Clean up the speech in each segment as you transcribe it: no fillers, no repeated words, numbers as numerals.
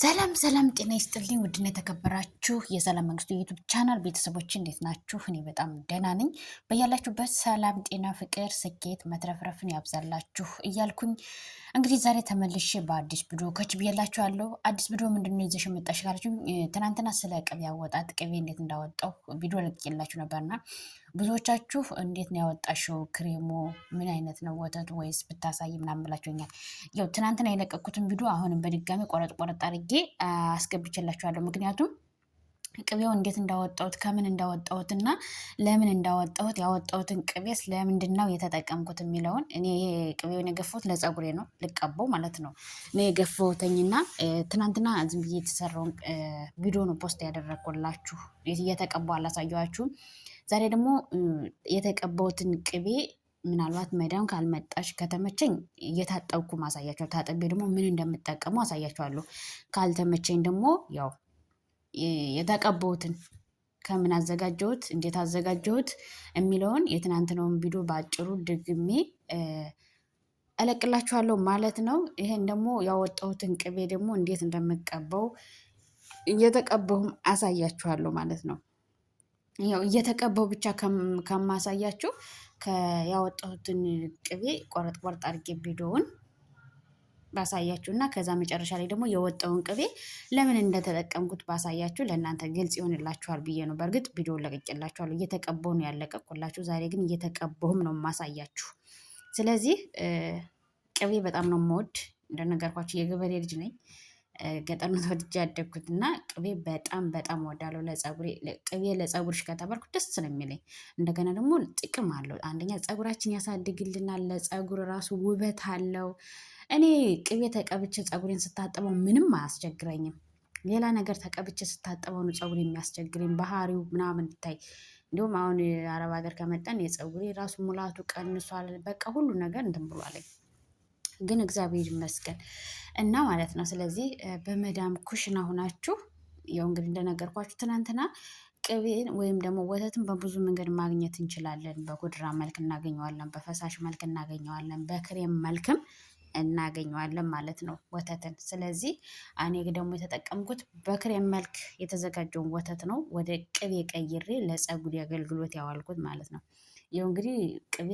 ሰላም ሰላም ጤና ይስጥልኝ ውድና የተከበራችሁ የሰላም መንግስቱ ዩቱብ ቻናል ቤተሰቦች እንዴት ናችሁ? እኔ በጣም ደህና ነኝ። በያላችሁበት ሰላም፣ ጤና፣ ፍቅር፣ ስኬት መትረፍረፍን ያብዛላችሁ እያልኩኝ እንግዲህ ዛሬ ተመልሼ በአዲስ ቪዲዮ ከች ብያላችኋለሁ። አዲስ ቪዲዮ ምንድነው ይዘሽ መጣሽ ካላችሁ ትናንትና ስለ ቅቤ አወጣጥ ቅቤ እንዴት እንዳወጣው ቪዲዮ ለቅቄላችሁ ነበርና ብዙዎቻችሁ እንዴት ነው ያወጣሽው? ክሬሙ ምን አይነት ነው? ወተቱ ወይስ ብታሳይ ምናምን ብላችሁኛል። ያው ትናንትና የለቀኩትን ቪዲዮ አሁንም በድጋሚ ቆረጥ ቆረጥ አድርጌ አስገብቼላችኋለሁ። ምክንያቱም ቅቤው እንዴት እንዳወጣሁት ከምን እንዳወጣሁት እና ለምን እንዳወጣሁት ያወጣሁትን ቅቤስ ለምንድን ነው የተጠቀምኩት የሚለውን እኔ ቅቤውን የገፋሁት ለፀጉሬ ነው ልቀባው ማለት ነው። እኔ የገፋሁትኝና ትናንትና ዝም ብዬ የተሰራውን ቪዲዮ ነው ፖስት ያደረግኩላችሁ። እየተቀባው አላሳየኋችሁም። ዛሬ ደግሞ የተቀባሁትን ቅቤ ምናልባት መዳም ካልመጣች ከተመቸኝ እየታጠብኩ ማሳያቸዋለሁ። ታጥቤ ደግሞ ምን እንደምጠቀሙ አሳያቸዋለሁ። ካልተመቸኝ ደግሞ ያው የተቀባሁትን ከምን አዘጋጀሁት እንዴት አዘጋጀሁት የሚለውን የትናንትናውን ቪዲዮ በአጭሩ ደግሜ እለቅላችኋለሁ ማለት ነው። ይሄን ደግሞ ያወጣሁትን ቅቤ ደግሞ እንዴት እንደምቀባው እየተቀባሁም አሳያችኋለሁ ማለት ነው። ያው እየተቀባው ብቻ ከማሳያችሁ ያወጣሁትን ቅቤ ቆረጥ ቆረጥ አድርጌ ቪዲዮውን ባሳያችሁ እና ከዛ መጨረሻ ላይ ደግሞ የወጣውን ቅቤ ለምን እንደተጠቀምኩት ባሳያችሁ ለእናንተ ግልጽ ይሆንላችኋል ብዬ ነው። በእርግጥ ቪዲዮ ለቅቄላችኋለሁ እየተቀባው ነው ያለቀኩላችሁ። ዛሬ ግን እየተቀባሁም ነው ማሳያችሁ። ስለዚህ ቅቤ በጣም ነው የምወድ። እንደነገርኳችሁ የገበሬ ልጅ ነኝ። ገጠር ነው ተወልጄ ያደግኩት እና ቅቤ በጣም በጣም እወዳለሁ። ለፀጉሬ ቅቤ ለፀጉርሽ ከተባልኩ ደስ ነው የሚለኝ። እንደገና ደግሞ ጥቅም አለው። አንደኛ ፀጉራችን ያሳድግልናል። ለፀጉር ራሱ ውበት አለው። እኔ ቅቤ ተቀብቼ ፀጉሬን ስታጠበው ምንም አያስቸግረኝም። ሌላ ነገር ተቀብቼ ስታጠበው ነው ፀጉሬ የሚያስቸግረኝ ባህሪው ምናምን ይታይ። እንዲሁም አሁን አረብ ሀገር ከመጣን የፀጉሬ ራሱ ሙላቱ ቀንሷል። በቃ ሁሉ ነገር እንትን ብሏለኝ። ግን እግዚአብሔር ይመስገን እና ማለት ነው። ስለዚህ በመዳም ኩሽና ሆናችሁ ያው እንግዲህ እንደነገርኳችሁ ትናንትና ቅቤን ወይም ደግሞ ወተትን በብዙ መንገድ ማግኘት እንችላለን። በጉድራ መልክ እናገኘዋለን፣ በፈሳሽ መልክ እናገኘዋለን፣ በክሬም መልክም እናገኘዋለን ማለት ነው ወተትን። ስለዚህ እኔ ደግሞ የተጠቀምኩት በክሬም መልክ የተዘጋጀውን ወተት ነው ወደ ቅቤ ቀይሬ ለፀጉር አገልግሎት ያዋልኩት ማለት ነው። ይኸው እንግዲህ ቅቤ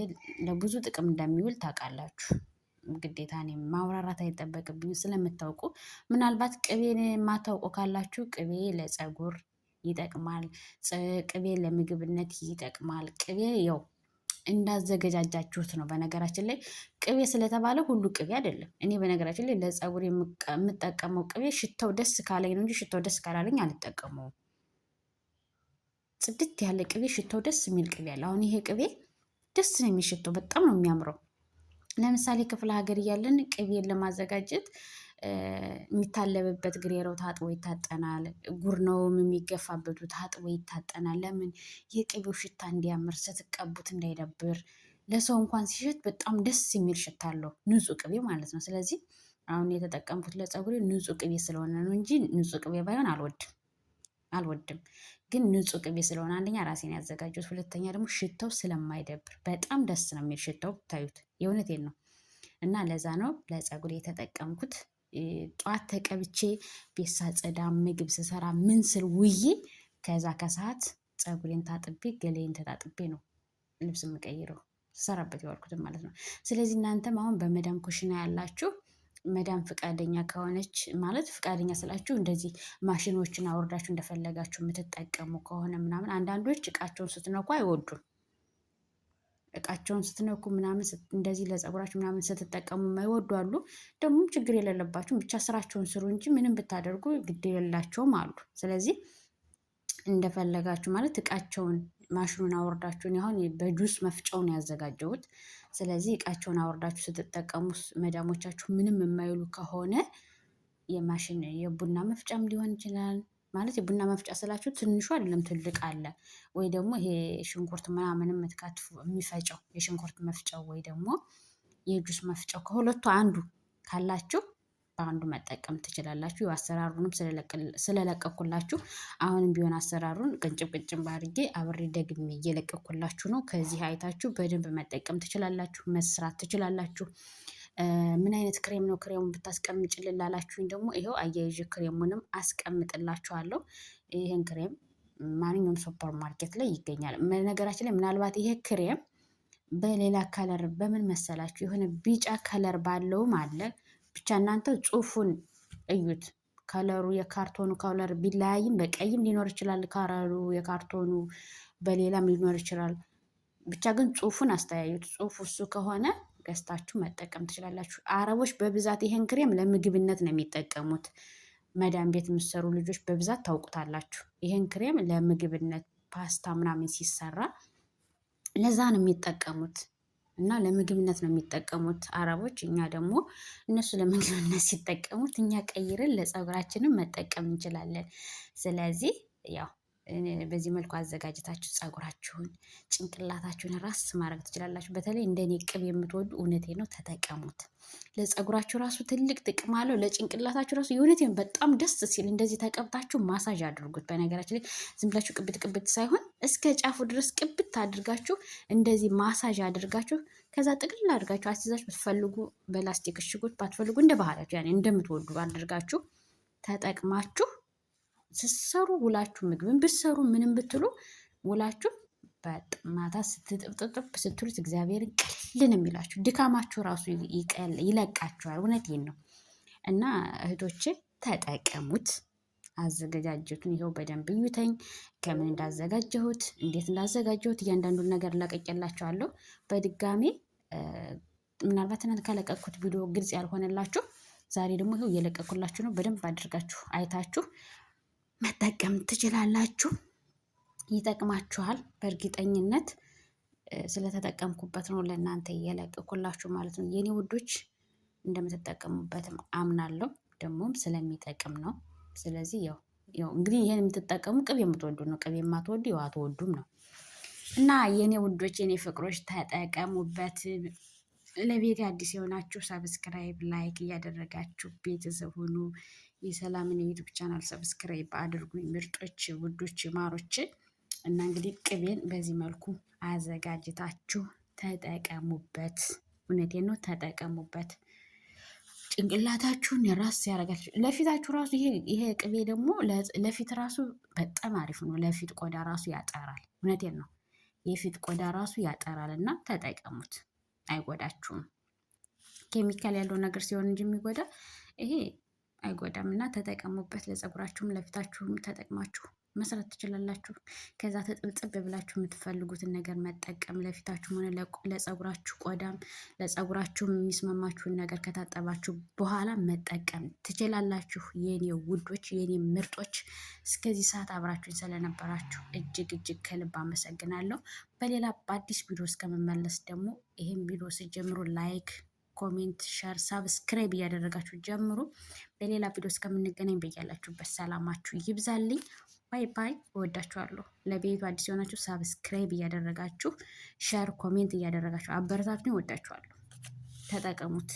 ለብዙ ጥቅም እንደሚውል ታውቃላችሁ። ግዴታ እኔ ማብራራት አይጠበቅብኝ ስለምታውቁ። ምናልባት ቅቤን የማታውቁ ካላችሁ ቅቤ ለፀጉር ይጠቅማል። ቅቤ ለምግብነት ይጠቅማል። ቅቤ ያው እንዳዘገጃጃችሁት ነው። በነገራችን ላይ ቅቤ ስለተባለ ሁሉ ቅቤ አይደለም። እኔ በነገራችን ላይ ለፀጉር የምጠቀመው ቅቤ ሽታው ደስ ካለኝ ነው እንጂ ሽታው ደስ ካላለኝ አልጠቀመውም። ጽድት ያለ ቅቤ ሽታው ደስ የሚል ቅቤ አለ። አሁን ይሄ ቅቤ ደስ ነው የሚሽተው፣ በጣም ነው የሚያምረው። ለምሳሌ ክፍለ ሀገር እያለን ቅቤን ለማዘጋጀት የሚታለብበት ግሬረው ታጥቦ ይታጠናል። ጉርነውም የሚገፋበቱ ታጥቦ ይታጠናል። ለምን? የቅቤው ሽታ እንዲያምር፣ ስትቀቡት እንዳይደብር፣ ለሰው እንኳን ሲሸት በጣም ደስ የሚል ሽታ አለው። ንጹህ ቅቤ ማለት ነው። ስለዚህ አሁን የተጠቀምኩት ለፀጉሬ ንጹህ ቅቤ ስለሆነ ነው እንጂ ንጹህ ቅቤ ባይሆን አልወድም። ግን ንጹህ ቅቤ ስለሆነ አንደኛ ራሴን ያዘጋጀሁት፣ ሁለተኛ ደግሞ ሽታው ስለማይደብር በጣም ደስ ነው የሚል ሽታው ታዩት። የእውነቴን ነው። እና ለዛ ነው ለፀጉሬ የተጠቀምኩት። ጠዋት ተቀብቼ ቤት ሳጸዳ ምግብ ስሰራ ምን ስል ውዬ ከዛ ከሰዓት ፀጉሬን ታጥቤ ገላዬን ተጣጥቤ ነው ልብስ የምቀይረው ስሰራበት የዋልኩትም ማለት ነው። ስለዚህ እናንተም አሁን በመዳም ኩሽና ያላችሁ መዳም ፍቃደኛ ከሆነች ማለት ፍቃደኛ ስላችሁ እንደዚህ ማሽኖችን አውርዳችሁ እንደፈለጋችሁ የምትጠቀሙ ከሆነ ምናምን አንዳንዶች እቃቸውን ስትነኩ አይወዱም። እቃቸውን ስትነኩ ምናምን እንደዚህ ለፀጉራችሁ ምናምን ስትጠቀሙ የማይወዱ አሉ። ደግሞ ችግር የሌለባችሁ ብቻ ስራቸውን ስሩ እንጂ ምንም ብታደርጉ ግድ የሌላቸውም አሉ። ስለዚህ እንደፈለጋችሁ ማለት እቃቸውን ማሽኑን አወርዳችሁን አሁን በጁስ መፍጫውን ያዘጋጀሁት። ስለዚህ እቃቸውን አወርዳችሁ ስትጠቀሙ መዳሞቻችሁ ምንም የማይሉ ከሆነ የማሽን የቡና መፍጫም ሊሆን ይችላል። ማለት የቡና መፍጫ ስላችሁ ትንሹ አይደለም ትልቅ አለ። ወይ ደግሞ ይሄ ሽንኩርት ምናምን የምትከትፉ የሚፈጨው የሽንኩርት መፍጫው ወይ ደግሞ የጁስ መፍጫው ከሁለቱ አንዱ ካላችሁ በአንዱ መጠቀም ትችላላችሁ። አሰራሩንም ስለለቀኩላችሁ አሁንም ቢሆን አሰራሩን ቅንጭብ ቅንጭብ አድርጌ አብሬ ደግሜ እየለቀኩላችሁ ነው። ከዚህ አይታችሁ በደንብ መጠቀም ትችላላችሁ፣ መስራት ትችላላችሁ። ምን አይነት ክሬም ነው ክሬሙን ብታስቀምጭልን ላላችሁኝ ደግሞ ይኸው አያይዤ ክሬሙንም አስቀምጥላችኋለሁ። ይህን ክሬም ማንኛውም ሱፐር ማርኬት ላይ ይገኛል። ነገራችን ላይ ምናልባት ይሄ ክሬም በሌላ ከለር በምን መሰላችሁ የሆነ ቢጫ ከለር ባለውም አለ። ብቻ እናንተ ጽሑፉን እዩት። ከለሩ የካርቶኑ ከለር ቢለያይም በቀይም ሊኖር ይችላል። ከለሩ የካርቶኑ በሌላም ሊኖር ይችላል። ብቻ ግን ጽሑፉን አስተያዩት። ጽሑፉ እሱ ከሆነ ገዝታችሁ መጠቀም ትችላላችሁ። አረቦች በብዛት ይሄን ክሬም ለምግብነት ነው የሚጠቀሙት። መዳም ቤት የምትሰሩ ልጆች በብዛት ታውቁታላችሁ። ይሄን ክሬም ለምግብነት ፓስታ ምናምን ሲሰራ ለዛ ነው የሚጠቀሙት እና ለምግብነት ነው የሚጠቀሙት አረቦች። እኛ ደግሞ እነሱ ለምግብነት ሲጠቀሙት እኛ ቀይረን ለፀጉራችንም መጠቀም እንችላለን። ስለዚህ ያው በዚህ መልኩ አዘጋጅታችሁ ፀጉራችሁን ጭንቅላታችሁን ራስ ማድረግ ትችላላችሁ። በተለይ እንደኔ ቅቤ የምትወዱ እውነቴ ነው ተጠቀሙት። ለፀጉራችሁ ራሱ ትልቅ ጥቅም አለው። ለጭንቅላታችሁ ራሱ የእውነቴን በጣም ደስ ሲል እንደዚህ ተቀብታችሁ ማሳጅ አድርጉት። በነገራችን ላይ ዝም ብላችሁ ቅብት ቅብት ሳይሆን እስከ ጫፉ ድረስ ቅብት አድርጋችሁ እንደዚህ ማሳጅ አድርጋችሁ ከዛ ጥቅልል አድርጋችሁ አስይዛችሁ ብትፈልጉ በላስቲክ እሽጉት፣ ባትፈልጉ እንደ ባህላችሁ ያኔ እንደምትወዱ አድርጋችሁ ተጠቅማችሁ ስትሰሩ ውላችሁ ምግብን ብትሰሩ ምንም ብትሉ ውላችሁ ማታ ስትጥብጥብ ስትሉት እግዚአብሔርን ቅልን የሚላችሁ ድካማችሁ ራሱ ይለቃችኋል። እውነቴን ነው። እና እህቶቼ ተጠቀሙት። አዘገጃጀቱን ይኸው በደንብ እዩተኝ። ከምን እንዳዘጋጀሁት እንዴት እንዳዘጋጀሁት እያንዳንዱን ነገር ላቀቄላችኋለሁ። በድጋሜ ምናልባት ትናንት ከለቀኩት ቪዲዮ ግልጽ ያልሆነላችሁ ዛሬ ደግሞ ይኸው እየለቀኩላችሁ ነው። በደንብ አድርጋችሁ አይታችሁ መጠቀም ትችላላችሁ። ይጠቅማችኋል። በእርግጠኝነት ስለተጠቀምኩበት ነው ለእናንተ እየለቀኩላችሁ ማለት ነው። የኔ ውዶች እንደምትጠቀሙበትም አምናለሁ። ደግሞም ስለሚጠቅም ነው። ስለዚህ ያው እንግዲህ ይሄን የምትጠቀሙ ቅቤ የምትወዱ ነው። ቅቤ የማትወዱ ያው አትወዱም ነው። እና የኔ ውዶች የኔ ፍቅሮች ተጠቀሙበት። ለቤት አዲስ የሆናችሁ ሰብስክራይብ፣ ላይክ እያደረጋችሁ ቤተሰብ ሁኑ። የሰላምን የዩቱብ ቻናል ሰብስክራይብ አድርጉኝ ምርጦች፣ ውዶች፣ ማሮች። እና እንግዲህ ቅቤን በዚህ መልኩ አዘጋጅታችሁ ተጠቀሙበት። እውነቴን ነው፣ ተጠቀሙበት። ጭንቅላታችሁን የራስ ያደርጋችሁ። ለፊታችሁ ራሱ ይሄ ቅቤ ደግሞ ለፊት ራሱ በጣም አሪፍ ነው። ለፊት ቆዳ ራሱ ያጠራል። እውነቴን ነው፣ የፊት ቆዳ ራሱ ያጠራል። እና ተጠቀሙት፣ አይጎዳችሁም። ኬሚካል ያለው ነገር ሲሆን እንጂ የሚጎዳ ይሄ አይጎዳም። እና ተጠቀሙበት። ለፀጉራችሁም ለፊታችሁም ተጠቅማችሁ መስራት ትችላላችሁ። ከዛ ተጥብጥብ ብላችሁ የምትፈልጉትን ነገር መጠቀም ለፊታችሁ ሆነ ለፀጉራችሁ ቆዳም ለፀጉራችሁ የሚስማማችሁን ነገር ከታጠባችሁ በኋላ መጠቀም ትችላላችሁ። የኔ ውዶች፣ የኔ ምርጦች፣ እስከዚህ ሰዓት አብራችሁኝ ስለነበራችሁ እጅግ እጅግ ከልብ አመሰግናለሁ። በሌላ በአዲስ ቪዲዮ እስከመመለስ ደግሞ ይህን ቪዲዮ ስጀምሩ ላይክ፣ ኮሜንት፣ ሸር፣ ሳብስክራይብ እያደረጋችሁ ጀምሩ። በሌላ ቪዲዮ እስከምንገናኝ በያላችሁበት ሰላማችሁ ይብዛልኝ። ባይ ባይ። እወዳችኋለሁ። ለቤቱ አዲስ የሆናችሁ ሳብስክራይብ እያደረጋችሁ ሸር፣ ኮሜንት እያደረጋችሁ አበረታቱኝ። እወዳችኋለሁ። ተጠቀሙት።